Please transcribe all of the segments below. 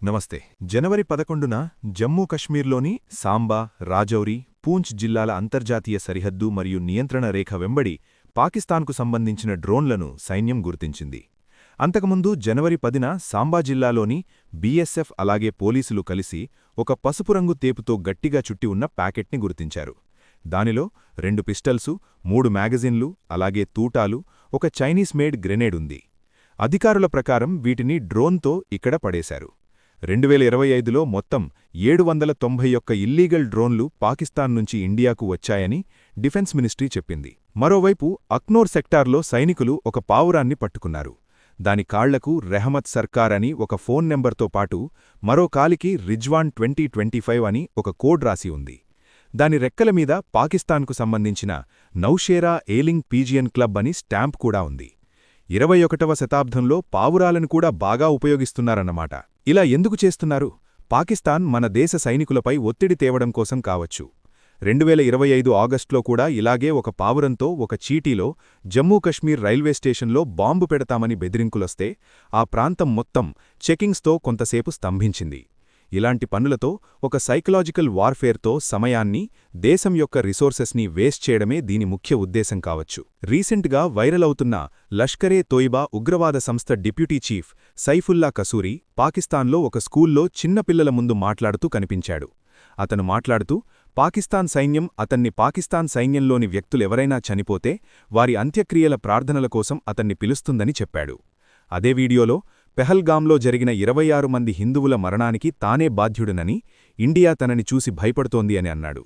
నమస్తే. జనవరి 11న జమ్మూ కశ్మీర్లోని సాంబా, రాజౌరి, పూంచ్ జిల్లాల అంతర్జాతీయ సరిహద్దు మరియు నియంత్రణ రేఖ వెంబడి పాకిస్తాన్కు సంబంధించిన డ్రోన్లను సైన్యం గుర్తించింది. అంతకుముందు జనవరి 10న సాంబా జిల్లాలోని బీఎస్ఎఫ్ అలాగే పోలీసులు కలిసి ఒక పసుపు రంగు తేపుతో గట్టిగా చుట్టి ఉన్న ప్యాకెట్ని గుర్తించారు. దానిలో 2 పిస్టల్సు, 3 మ్యాగజిన్లు, అలాగే తూటాలు, ఒక చైనీస్ మేడ్ గ్రెనేడ్ ఉంది. అధికారుల ప్రకారం వీటిని డ్రోన్తో ఇక్కడ పడేశారు. 2025లో మొత్తం 791 ఇల్లీగల్ డ్రోన్లు పాకిస్తాన్ నుంచి ఇండియాకు వచ్చాయని డిఫెన్స్ మినిస్ట్రీ చెప్పింది. మరోవైపు అక్నోర్ సెక్టార్లో సైనికులు ఒక పావురాన్ని పట్టుకున్నారు. దాని కాళ్లకు రెహమత్ సర్కార్ అని ఒక ఫోన్ నెంబర్తో పాటు మరో కాలికి రిజ్వాన్ 2025 అని ఒక కోడ్ రాసి ఉంది. దాని రెక్కల మీద పాకిస్తాన్కు సంబంధించిన నౌషేరా ఎయిలింగ్ పీజియన్ క్లబ్ అని స్టాంప్ కూడా ఉంది. 21వ శతాబ్దంలో పావురాలను కూడా బాగా ఉపయోగిస్తున్నారన్నమాట. ఇలా ఎందుకు చేస్తున్నారు? పాకిస్తాన్ మన దేశ సైనికులపై ఒత్తిడి తేవడం కోసం కావచ్చు. 2025 ఆగస్టులో కూడా ఇలాగే ఒక పావురంతో ఒక చీటీలో జమ్మూ కశ్మీర్ రైల్వే స్టేషన్లో బాంబు పెడతామని బెదిరింపులొస్తే ఆ ప్రాంతం మొత్తం చెకింగ్స్తో కొంతసేపు స్తంభించింది. ఇలాంటి పనులతో ఒక సైకలాజికల్ వార్ఫేర్తో సమయాన్ని, దేశం యొక్క రిసోర్సెస్ని వేస్ట్ చేయడమే దీని ముఖ్య ఉద్దేశం కావచ్చు. రీసెంట్గా వైరల్ అవుతున్న లష్కరే తోయిబా ఉగ్రవాద సంస్థ డిప్యూటీ చీఫ్ సైఫుల్లా కసూరి పాకిస్తాన్లో ఒక స్కూల్లో చిన్నపిల్లల ముందు మాట్లాడుతూ కనిపించాడు. అతను మాట్లాడుతూ పాకిస్తాన్ సైన్యం అతన్ని పాకిస్తాన్ సైన్యంలోని వ్యక్తులెవరైనా చనిపోతే వారి అంత్యక్రియల ప్రార్థనల కోసం అతన్ని పిలుస్తుందని చెప్పాడు. అదే వీడియోలో పెహల్గాంలో జరిగిన 26 మంది హిందువుల మరణానికి తానే బాధ్యుడనని, ఇండియా తనని చూసి భయపడుతోంది అని అన్నాడు.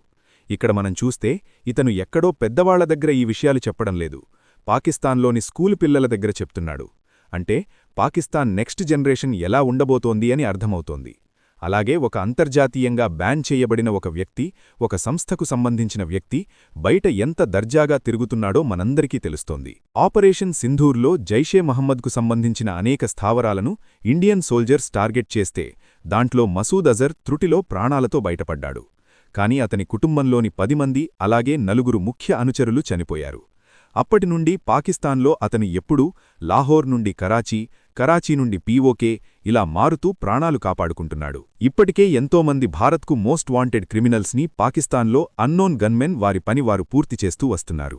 ఇక్కడ మనం చూస్తే ఇతను ఎక్కడో పెద్దవాళ్ల దగ్గర ఈ విషయాలు చెప్పడం లేదు, పాకిస్తాన్లోని స్కూలు పిల్లల దగ్గర చెప్తున్నాడు. అంటే పాకిస్తాన్ నెక్స్ట్ జనరేషన్ ఎలా ఉండబోతోంది అని అర్థమవుతోంది. అలాగే ఒక అంతర్జాతీయంగా బ్యాన్ చేయబడిన ఒక వ్యక్తి, ఒక సంస్థకు సంబంధించిన వ్యక్తి బయట ఎంత దర్జాగా తిరుగుతున్నాడో మనందరికీ తెలుస్తోంది. ఆపరేషన్ సింధూర్లో జైషే మహమ్మద్కు సంబంధించిన అనేక స్థావరాలను ఇండియన్ సోల్జర్స్ టార్గెట్ చేస్తే దాంట్లో మసూద్ అజర్ త్రుటిలో ప్రాణాలతో బయటపడ్డాడు. కాని అతని కుటుంబంలోని 10 మంది అలాగే 4 ముఖ్య అనుచరులు చనిపోయారు. అప్పటినుండి పాకిస్తాన్లో అతను ఎప్పుడూ లాహోర్ నుండి కరాచీ, కరాచీ నుండి పీఓకే ఇలా మారుతూ ప్రాణాలు కాపాడుకుంటున్నాడు. ఇప్పటికే ఎంతోమంది భారత్కు మోస్ట్ వాంటెడ్ క్రిమినల్స్ని పాకిస్తాన్లో అన్నోన్ గన్మెన్ వారి పని వారు పూర్తి చేస్తూ వస్తున్నారు.